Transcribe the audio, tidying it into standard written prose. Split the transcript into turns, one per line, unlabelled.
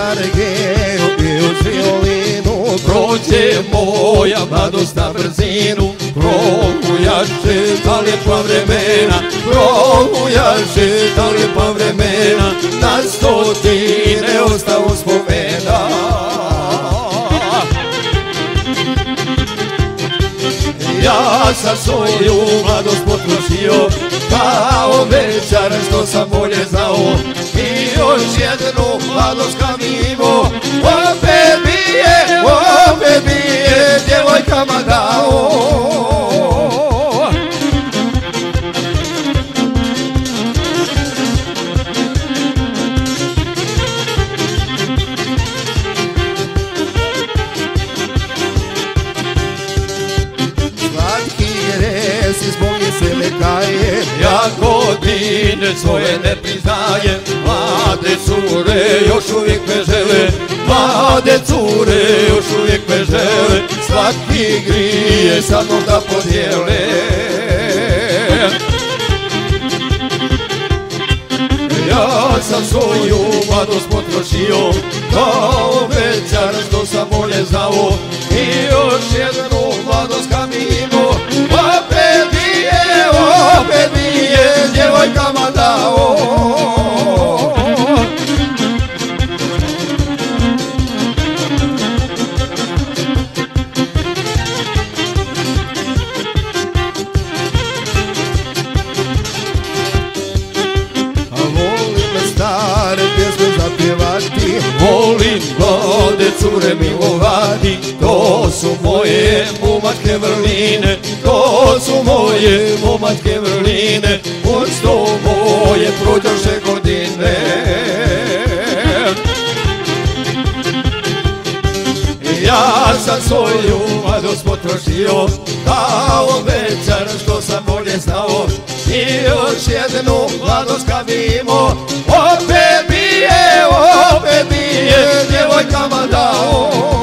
Margeju i uz violinu.
Prođe moja mladost na brzinu, prohujaše ta lijepa vremena, prohujaše ta lijepa vremena, na stotine ostao spomena. Ja sam svoju mladost potrošio kao večer što sam bolje znao, i još jednu mladost kam imao, opet mi je djevojkama dao. Ja godine svoje ne priznajem, mlade cure još uvijek me žele, mlade cure još uvijek me žele, slatki grije sa mnom da podijele. Ja sam svoju mladost potrošio kao večer što sam bolje znao, i još jednu mladost kam imao, opet mi je djevojkama dao.
Volim stare pjesme zapjevati,
volim mlade cure milovati, to su moje momačke vrline, to su moje momačke vrline, pošto moje prođoše godine. Ja sam svoju mladost potrošio kao večer što sam bolje znao, i još jednu mladost kam imao, opet mi je djevojkama dao.